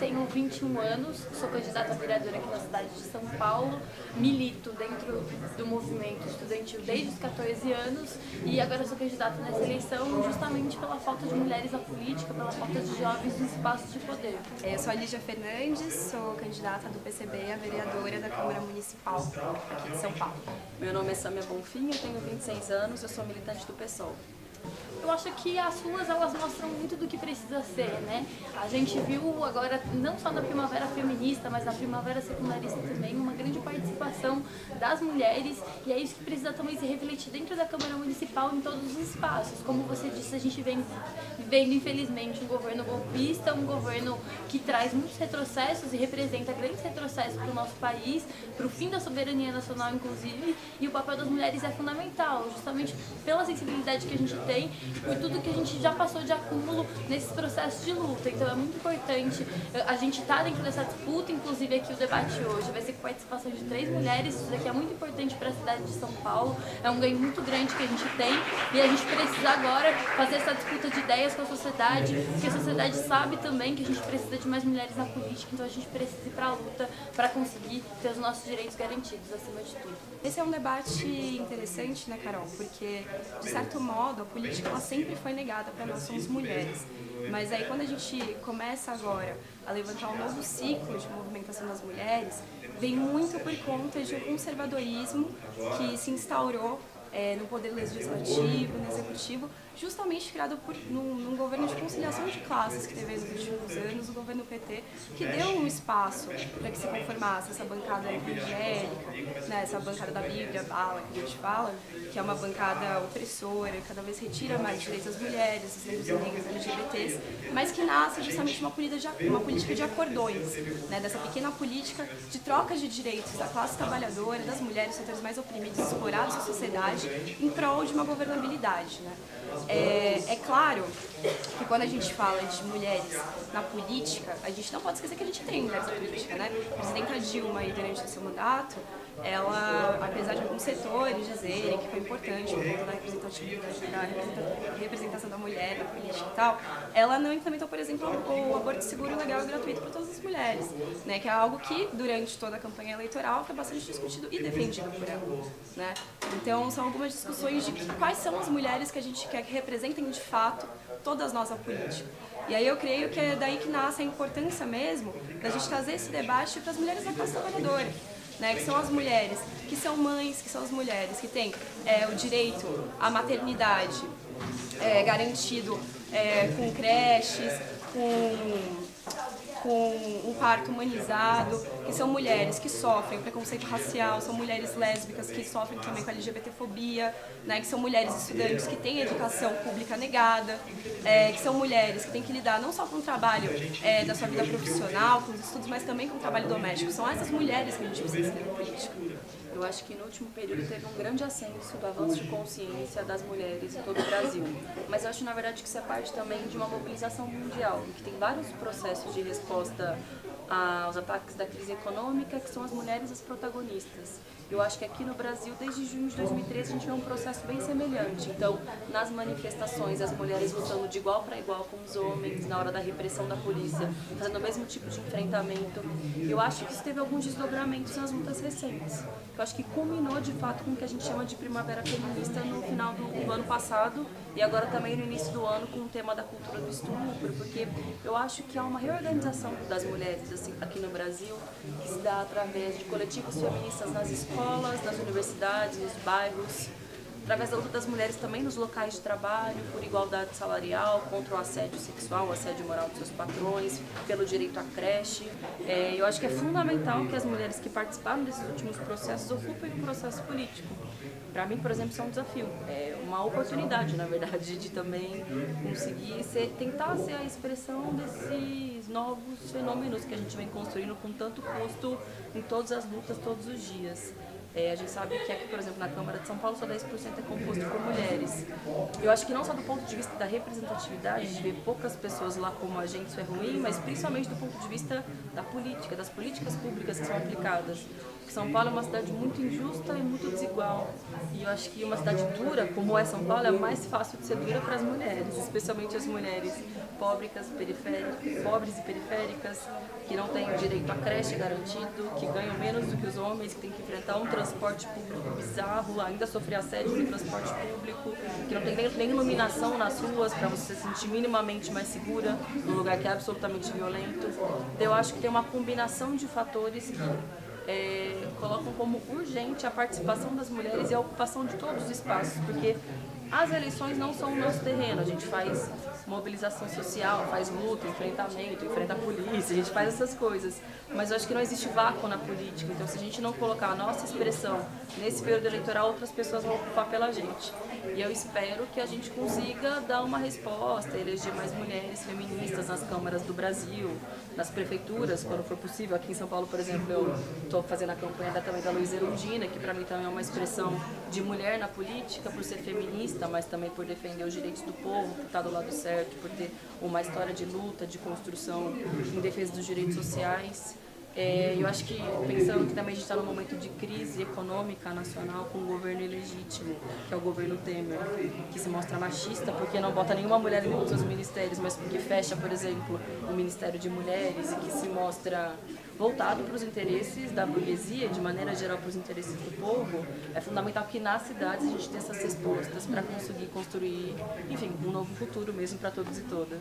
tenho 21 anos, sou candidata a vereadora aqui na cidade de São Paulo, milito dentro do movimento estudantil desde os 14 anos e agora sou candidata nessa eleição justamente pela falta de mulheres na política, pela falta de jovens nos espaços de poder. Eu sou a Lígia Fernandes, sou candidata do PCB a vereadora da Câmara Municipal aqui de São Paulo. Meu nome é Samia Bonfim, eu tenho 26 anos, eu sou militante do PSOL. Eu acho que as ruas, elas mostram muito do que precisa ser, né? A gente viu agora, não só na primavera feminista, mas na primavera secundarista também, uma grande participação das mulheres, e é isso que precisa também se refletir dentro da Câmara Municipal em todos os espaços. Como você disse, a gente vem vivendo, infelizmente, um governo golpista, um governo que traz muitos retrocessos e representa grandes retrocessos para o nosso país, para o fim da soberania nacional, inclusive, e o papel das mulheres é fundamental, justamente pela sensibilidade que a gente tem, por tudo que a gente já passou de acúmulo nesses processos de luta. Então é muito importante a gente estar dentro dessa disputa, inclusive aqui o debate hoje vai ser com participação de 3 mulheres, isso daqui é muito importante para a cidade de São Paulo, é um ganho muito grande que a gente tem e a gente precisa agora fazer essa disputa de ideias com a sociedade, porque a sociedade sabe também que a gente precisa de mais mulheres na política, então a gente precisa ir para a luta para conseguir ter os nossos direitos garantidos acima de tudo. Esse é um debate interessante, né, Carol? Porque, de certo modo, a política ela sempre foi negada para nós, somos mulheres. Mas aí quando a gente começa agora a levantar um novo ciclo de movimentação das mulheres, vem muito por conta de um conservadorismo que se instaurou no poder legislativo, no executivo, justamente criado num governo de conciliação de classes que teve nos últimos anos, o governo PT, que deu um espaço para que se conformasse essa bancada evangélica, né, essa bancada da Bíblia, bala, que a gente fala, que é uma bancada opressora, cada vez retira mais direitos às mulheres, os negros LGBTs, mas que nasce justamente uma política de acordões, né, dessa pequena política de troca de direitos da classe trabalhadora, das mulheres, setores mais oprimidos, explorados da sociedade, em prol de uma governabilidade, né? É claro que quando a gente fala de mulheres na política, a gente não pode esquecer que a gente tem mulheres na política, né? A presidenta Dilma, aí, durante o seu mandato, ela, apesar de alguns setores dizerem que foi importante por conta da representatividade, da representação da mulher na política e tal, ela não implementou, por exemplo, o aborto seguro, legal e gratuito para todas as mulheres, né? Que é algo que, durante toda a campanha eleitoral, foi bastante discutido e defendido por ela, né? Então, são algumas discussões de quais são as mulheres que a gente quer que representem, de fato, toda a nossa política. E aí eu creio que é daí que nasce a importância mesmo da gente trazer esse debate para as mulheres da classe trabalhadora, né, que são as mulheres que são mães, que são as mulheres que têm o direito à maternidade garantido com creches, com um parto humanizado, que são mulheres que sofrem preconceito racial, são mulheres lésbicas que sofrem também com a LGBTfobia, né, que são mulheres estudantes que têm educação pública negada, que são mulheres que têm que lidar não só com o trabalho da sua vida profissional, com os estudos, mas também com o trabalho doméstico. São essas mulheres que a gente precisa ter na política. Eu acho que no último período teve um grande ascenso do avanço de consciência das mulheres em todo o Brasil. Mas eu acho, na verdade, que isso é parte também de uma mobilização mundial, que tem vários processos de resposta aos ataques da crise econômica, que são as mulheres as protagonistas. Eu acho que aqui no Brasil, desde junho de 2013, a gente vê um processo bem semelhante. Então, nas manifestações, as mulheres lutando de igual para igual com os homens, na hora da repressão da polícia, fazendo o mesmo tipo de enfrentamento. Eu acho que isso teve alguns desdobramentos nas lutas recentes. Eu acho que culminou, de fato, com o que a gente chama de primavera feminista no final do ano passado e agora também no início do ano com o tema da cultura do estupro, porque eu acho que há uma reorganização das mulheres assim, aqui no Brasil, que se dá através de coletivos feministas nas escolas, nas universidades, nos bairros, através da luta das mulheres também nos locais de trabalho, por igualdade salarial, contra o assédio sexual, o assédio moral dos seus patrões, pelo direito à creche. Eu acho que é fundamental que as mulheres que participaram desses últimos processos ocupem o processo político. Para mim, por exemplo, isso é um desafio, é uma oportunidade, na verdade, de também conseguir tentar ser a expressão desses novos fenômenos que a gente vem construindo com tanto custo em todas as lutas, todos os dias. A gente sabe que aqui, por exemplo, na Câmara de São Paulo, só 10% é composto por mulheres. Eu acho que não só do ponto de vista da representatividade, de ver poucas pessoas lá como agentes, isso é ruim, mas principalmente do ponto de vista da política, das políticas públicas que são aplicadas. que São Paulo é uma cidade muito injusta e muito desigual. E eu acho que uma cidade dura, como é São Paulo, é mais fácil de ser dura para as mulheres, especialmente as mulheres pobres e periféricas, que não têm direito à creche garantido, que ganham menos do que os homens, que têm que enfrentar um transporte público bizarro, ainda sofrer assédio no transporte público, que não tem nem iluminação nas ruas para você se sentir minimamente mais segura, num lugar que é absolutamente violento. Então, eu acho que tem uma combinação de fatores que colocam como urgente a participação das mulheres e a ocupação de todos os espaços, porque as eleições não são o nosso terreno, a gente faz mobilização social, faz luta, enfrentamento, enfrenta a polícia, a gente faz essas coisas, mas eu acho que não existe vácuo na política, então se a gente não colocar a nossa expressão nesse período eleitoral, outras pessoas vão ocupar pela gente. E eu espero que a gente consiga dar uma resposta, eleger mais mulheres feministas nas câmaras do Brasil, nas prefeituras, quando for possível. Aqui em São Paulo, por exemplo, eu estou fazendo a campanha também da Luísa Erundina, que para mim também é uma expressão de mulher na política, por ser feminista, mas também por defender os direitos do povo, por estar do lado certo, por ter uma história de luta, de construção em defesa dos direitos sociais. Eu acho que, pensando que também a gente está num momento de crise econômica nacional com um governo ilegítimo, que é o governo Temer, que se mostra machista porque não bota nenhuma mulher em nenhum dos seus ministérios, mas porque fecha, por exemplo, o Ministério de Mulheres, e que se mostra voltado para os interesses da burguesia, de maneira geral para os interesses do povo. É fundamental que nas cidades a gente tenha essas respostas para conseguir construir, enfim, um novo futuro mesmo para todos e todas.